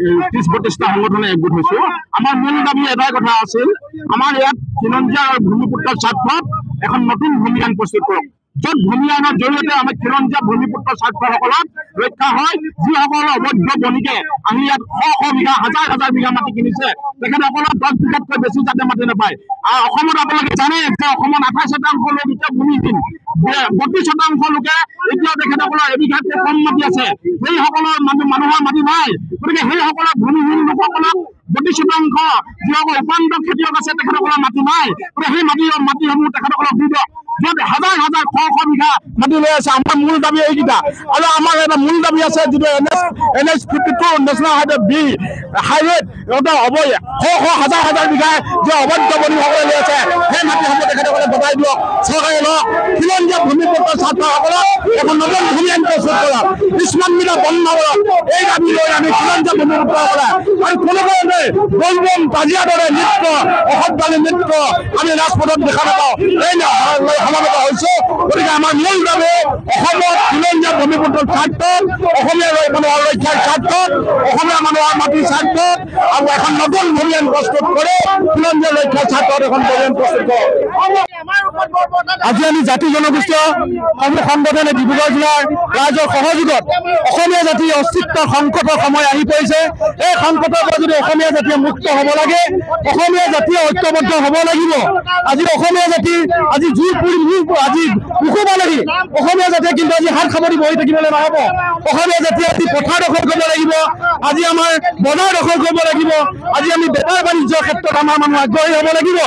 30-32টা সংগঠনে একগোট হৈছো। আমাৰ মূল দাবী এটাই কথা আছিল, আমাৰ ইয়াত খিলঞ্জীয়া আৰু ভূমিপুত্ৰৰ স্বাৰ্থত এখন নতুন ভূমি আইন প্ৰস্তুত কৰক, য'ত ভূমি আইনৰ জৰিয়তে আমাৰ খিলঞ্জীয়া ভূমিপুত্ৰৰ স্বাৰ্থসকলক ৰক্ষা হয়। যিসকল অবৈধ বণিকে আমি ইয়াত শ বিঘা হাজাৰ বিঘা মাটি কিনিছে, তেখেতসকলৰ 10 বিঘাতকৈ বেছি যাতে মাটি নাপায়। অসমত আপোনালোকে জানে যে অসমত 28% লোক এতিয়া ভূমিহীন, 32% লোকে এতিয়াও তেখেতসকলৰ এবিঘাতকৈ কম মাটি আছে। সেইসকলৰ মানুহৰ মাটি নাই, গতিকে সেইসকলৰ ভূমিহীন লোকসকলক 32% যিসকল উপান্ত খেতিয়ক আছে তেখেতসকলৰ মাটি নাই, গতিকে সেই মাটিসমূহ তেখেতসকলক দিব, য'ত হাজাৰ শ বিঘা মাটি লৈ আছে। আমাৰ মূল দাবী এইকেইটা। আৰু আমাৰ এটা মূল দাবী আছে, যিটো NH-52 নেশ্যনেল হাইৱে B হাইৱেত হাজাৰ বিঘা যে অবৈধ বণিকসকলে লৈ আছে, সেই মাটিসমূহ তেখেতসকলে বটাই দিয়ক, চৰকাৰে লওক। খিলঞ্জীয়া ভূমিপুত্ৰৰ স্বাৰ্থসকলক এখন নতুন ভূমি আইন প্ৰস্তুত কৰক, স্মাৰ্ট মিটাৰ বন্ধ কৰক। এই দাবী লৈ আমি খিলঞ্জীয়া ভূমিপুত্ৰসকলে আৰু কোনোধৰণে বলবম তাজিয়াৰ দৰে নৃত্য, অসভ্যালী নৃত্য আমি ৰাজপথত দেখা নাপাওঁ। এই সমাবেত হৈছো। গতিকে আমাৰ মূল দাবী অসমত খিলঞ্জীয়া ভূমিপুত্ৰৰ স্বাৰ্থত, অসমীয়া মানুহৰ ৰক্ষাৰ স্বাৰ্থত, অসমীয়া মানুহৰ মাটিৰ স্বাৰ্থত আৰু এখন নতুন ভূমি আইন প্ৰস্তুত কৰি খিলঞ্জীয়া ৰক্ষাৰ স্বাৰ্থত এখন ভূমি আইন প্ৰস্তুত কৰক। আজি আমি জাতি জনগোষ্ঠীয় সংগঠনে ডিব্ৰুগড় জিলাৰ ৰাইজৰ সহযোগত অসমীয়া জাতিৰ অস্তিত্বৰ সংকটৰ সময় আহি পৰিছে। এই সংকটৰ পৰা যদি অসমীয়া জাতিয়ে মুক্ত হ'ব লাগে, অসমীয়া জাতিয়ে ঐক্যবদ্ধ হ'ব লাগিব। আজি অসমীয়া জাতি আজি জুই আজি উকুব লাগি অসমীয়া জাতিয়ে কিন্তু আজি হাত সামৰি বহি থাকিবলৈ নহ'ব। অসমীয়া জাতিয়ে আজি পথাৰ দখল কৰিব লাগিব, আজি আমাৰ বজাৰ দখল কৰিব লাগিব, আজি আমি বেপাৰ বাণিজ্যৰ ক্ষেত্ৰত আমাৰ মানুহ আগ্ৰহী হ'ব লাগিব।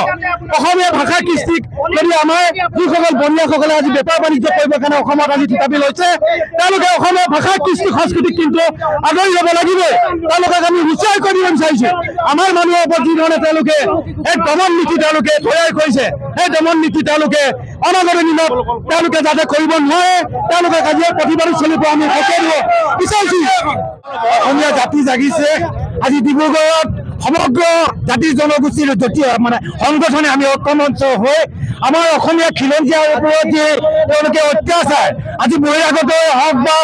অসমীয়া ভাষা কৃষ্টিক যদি আমাৰ যিসকল বনীয়াসকলে আজি বেপাৰ বাণিজ্য কৰিবৰ কাৰণে অসমত আজি থিতাপি লৈছে, তেওঁলোকে অসমীয়া ভাষা কৃষ্টি সংস্কৃতিক কিন্তু আদৰি ল'ব লাগিব। তেওঁলোকক আমি উচ্চাৰ কৰিব বিচাৰিছো। আমাৰ মানুহৰ ওপৰত যি ধৰণে তেওঁলোকে এক দমন নীতি তেওঁলোকে তৈয়াৰ কৰিছে, সেই দমন নীতি তেওঁলোকে অনাগত দিনত তেওঁলোকে যাতে কৰিব নোৱাৰে, তেওঁলোকে কাজিয়া প্ৰতিবাদ চলিব আমি সকলো বিচাৰিছো। অসমীয়া জাতি জাগিছে। আজি ডিব্ৰুগড়ত সমগ্ৰ জাতি জনগোষ্ঠীৰ সংগঠনে আমি ঐক্যমঞ্চ হৈ আমাৰ অসমীয়া খিলঞ্জীয়াৰ ওপৰত যে তেওঁলোকে অত্যাচাৰ, আজি বহিৰাগতই হওক বা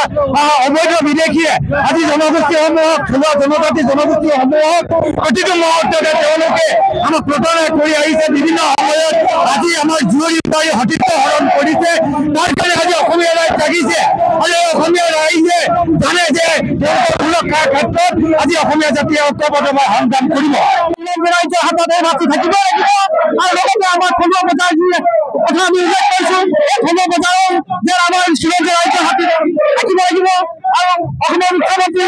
অবৈধ বিদেশীয়ে আজি জনগোষ্ঠীসমূহক, থলুৱা জনজাতি জনগোষ্ঠীসমূহক প্ৰতিটো মুহূৰ্ততে তেওঁলোকে আমাক প্ৰতাৰণা কৰি আহিছে। বিভিন্ন সময়ত আজি আমাৰ জীয়ৰী বোৱাৰী সতীৰ্থ হৰণ কৰিছে। তাৰ কাৰণে আজি অসমীয়া ৰাইজ জাগিছে। আৰু অসমীয়া ৰাইজে জানে যে তেওঁলোকৰ সুৰক্ষাৰ ক্ষেত্ৰত আজি অসমীয়া জাতিয়ে ঐক্যবদ্ধভাৱে সংগ্ৰাম কৰিব। ৰাইজৰ হাতত এই মাটি থাকিব লাগিব। আৰু লগতে আমাৰ থলুৱা বজাৰ যি কথা আমি উল্লেখ কৰিছো, এই থলুৱা বজাৰো যে আমাৰ খিলঞ্জীয়া ৰাইজৰ হাতত থাকিব লাগিব। আৰু অসমৰ মুখ্যমন্ত্ৰী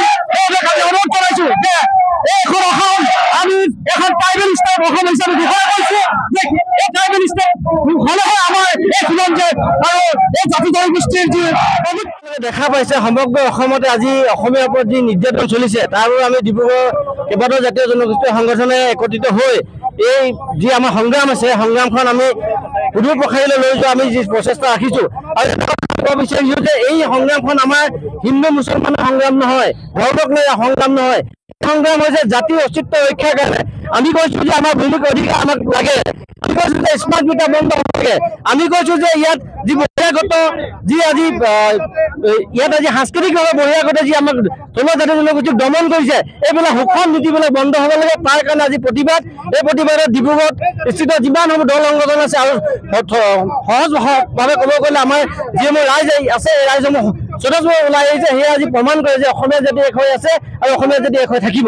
আমি অনুৰোধ কৰিছো যে এইখন অসম আমি এখন ট্ৰাইবেল ষ্টেট অসম হিচাপে ঘোষণা কৰিছো, যে এই ট্ৰাইবেল ষ্টেট হ'লেহে আমাৰ এই খিলঞ্জীয়া আৰু এই জাতি জনগোষ্ঠীৰ যি দেখা পাইছে সমগ্ৰ অসমতে আজি অসমীয়াৰ ওপৰত যি নিৰ্যাতন চলিছে, তাৰ বাবে আমি ডিব্ৰুগড় কেইবাটাও জাতীয় জনগোষ্ঠীয় সংগঠনে একত্ৰিত হৈ এই যি আমাৰ সংগ্ৰাম আছে, সংগ্ৰামখন আমি সুদূৰ প্ৰসাৰীলৈ লৈ যোৱা আমি যি প্ৰচেষ্টা ৰাখিছোঁ। আৰু ক'ব বিচাৰিছোঁ যে এই সংগ্ৰামখন আমাৰ হিন্দু মুছলমানৰ সংগ্ৰাম নহয়, ধৰ্মক লৈ সংগ্ৰাম নহয়। সংগ্ৰাম হৈছে জাতিৰ অস্তিত্ব ৰক্ষাৰ কাৰণে। আমি কৈছোঁ যে আমাৰ ভূমিক অধিকাৰ আমাক লাগে। আমি কৈছোঁ যে স্মাৰ্ট মিটাৰ বন্ধ হ'ব লাগে। আমি কৈছোঁ যে ইয়াত যি বহিৰাগত যি আজি ইয়াত আজি সাংস্কৃতিকভাৱে বহিৰাগতে যি আমাক থলুৱা জাতি জনগোষ্ঠীক দমন কৰিছে, এইবিলাক শোষণ নীতিবিলাক বন্ধ হ'ব লাগে। তাৰ কাৰণে আজি প্ৰতিবাদ। এই প্ৰতিবাদত ডিব্ৰুগড়ত স্থিত যিমানসমূহ দল সংগঠন আছে আৰু সহজভাৱে ক'ব গ'লে আমাৰ যিসমূহ ৰাইজ আছে, এই ৰাইজসমূহ স্বতঃস্ফূৰ্তভাৱে ওলাই আহিছে। সেয়া আজি প্ৰমাণ কৰে যে অসমীয়া জাতি এক হৈ আছে আৰু অসমীয়া জাতি এক হৈ থাকিব।